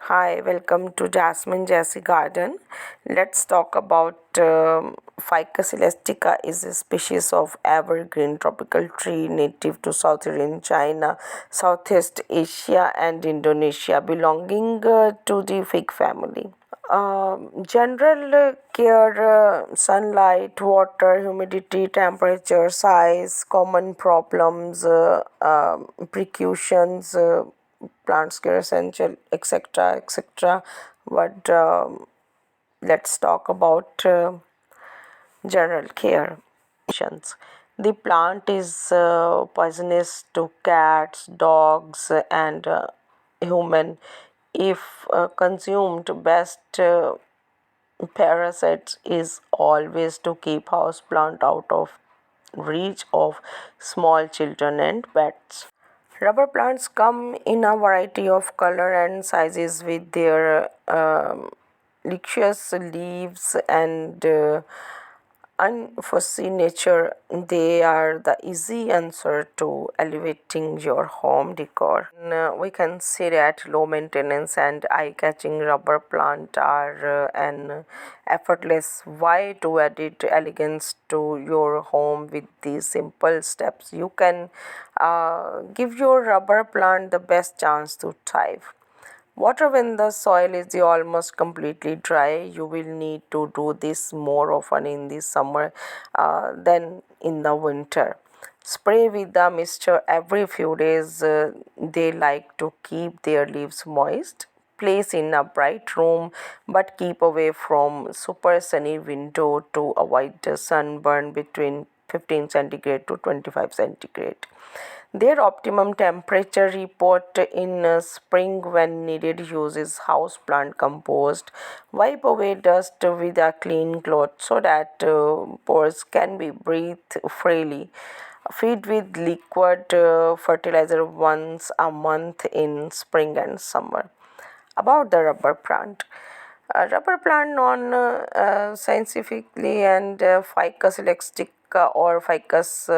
Hi, welcome to Jessii Garden. Let's talk about Ficus elastica is a species of evergreen tropical tree native to southern China, Southeast Asia and Indonesia belonging to the fig family. General care, sunlight, water, humidity, temperature, size, common problems, precautions, plants care essential, etc. etc. But let's talk about general care. The plant is poisonous to cats, dogs, and human if consumed. Best parasites is always to keep house plant out of reach of small children and pets. Rubber plants come in a variety of color and sizes with their luscious leaves and unfussy nature. They are the easy answer to elevating your home decor. We can say that low maintenance and eye-catching rubber plant are an effortless way to add elegance to your home with these simple steps. You can give your rubber plant the best chance to thrive. Water when the soil is almost completely dry. You will need to do this more often in the summer than in the winter. Spray with the mixture every few days. They like to keep their leaves moist. Place in a bright room but keep away from super sunny window to avoid the sunburn between 15 centigrade to 25 centigrade. Their optimum temperature report in spring when needed uses houseplant compost. Wipe away dust with a clean cloth so that pores can be breathed freely. Feed with liquid fertilizer once a month in spring and summer. About the rubber plant. A rubber plant known scientifically and Ficus elastica or Ficus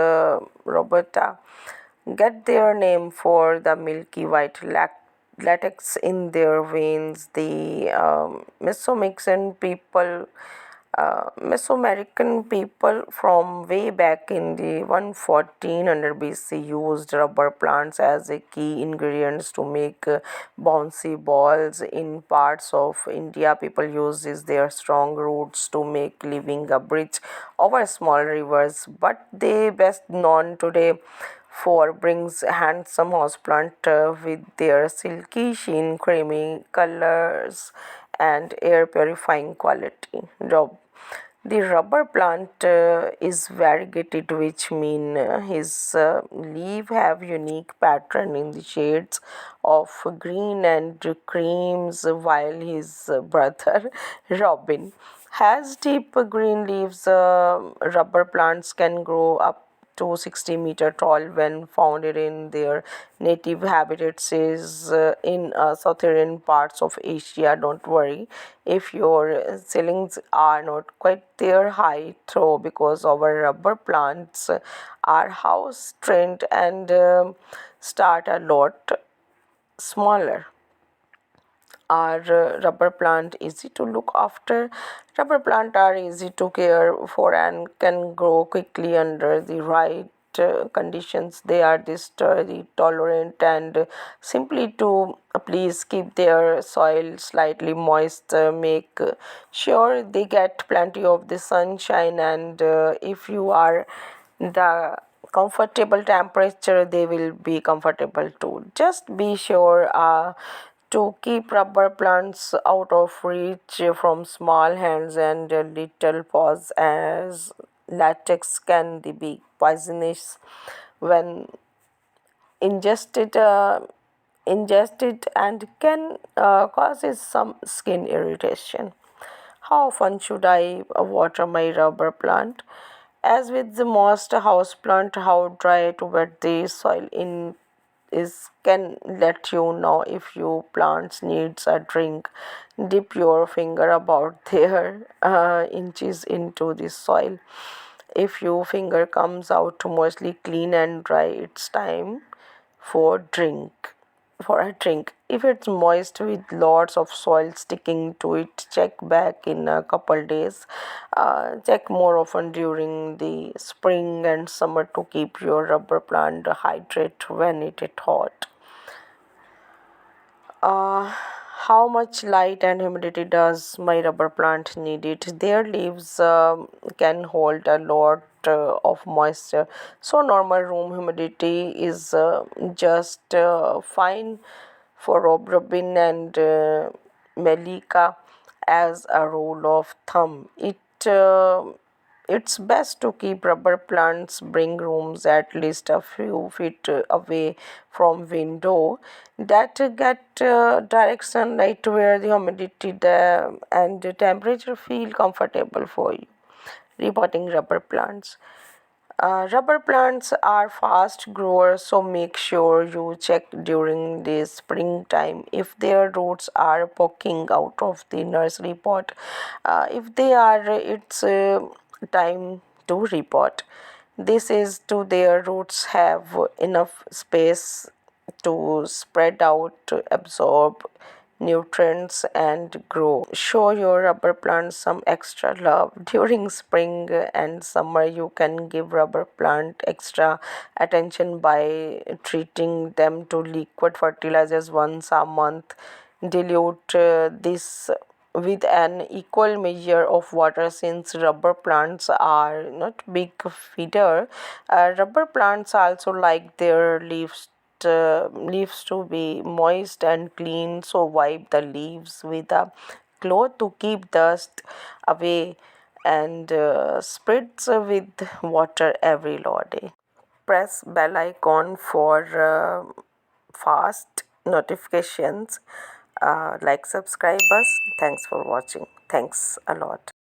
robusta get their name for the milky white latex in their veins. The Mesoamerican people from way back in the 1400 BC used rubber plants as a key ingredients to make bouncy balls. In parts of India, people use their strong roots to make living a bridge over small rivers. But they best known today for brings handsome houseplant with their silky sheen, creamy colors, and air purifying quality. The rubber plant is variegated, which mean his leaf have unique pattern in the shades of green and creams, while his brother Robin has deep green leaves. Rubber plants can grow up to 60-meter tall when found in their native habitats is in southern parts of Asia. Don't worry if your ceilings are not quite their height though, because our rubber plants are house trained and start a lot smaller. Are rubber plant easy to look after? Rubber plant are easy to care for and can grow quickly under the right conditions. They are sturdy, tolerant, and simply to please keep their soil slightly moist. Make sure they get plenty of the sunshine, and if you are the comfortable temperature, they will be comfortable too. Just be sure to keep rubber plants out of reach from small hands and little paws, as latex can be poisonous when ingested ingested and can causes some skin irritation. How often should I water my rubber plant? As with the most house plant, how dry to wet the soil in is can let you know if your plants needs a drink. Dip your finger about their inches into the soil. If your finger comes out mostly clean and dry, it's time for drink. for a drink. If it's moist with lots of soil sticking to it, check back in a couple days. Check more often during the spring and summer to keep your rubber plant hydrated when it is hot. uh, how much light and humidity does my rubber plant need it? Their leaves can hold a lot of moisture, so normal room humidity is just fine for robin and Melika. As a rule of thumb, it's best to keep rubber plants bring rooms at least a few feet away from window that get direct sunlight where the humidity and the temperature feel comfortable for you. Repotting rubber plants. Rubber plants are fast growers, so make sure you check during the springtime if their roots are poking out of the nursery pot. If they are, it's time to repot. This is to their roots have enough space to spread out, to absorb nutrients and grow. Show your rubber plants some extra love. During spring and summer, you can give rubber plant extra attention by treating them to liquid fertilizers once a month. Dilute this with an equal measure of water since rubber plants are not big feeder. Rubber plants also like their leaves to be moist and clean, so wipe the leaves with a cloth to keep dust away and spreads with water every day. Press bell icon for fast notifications. Like, subscribe us. Thanks for watching. Thanks a lot.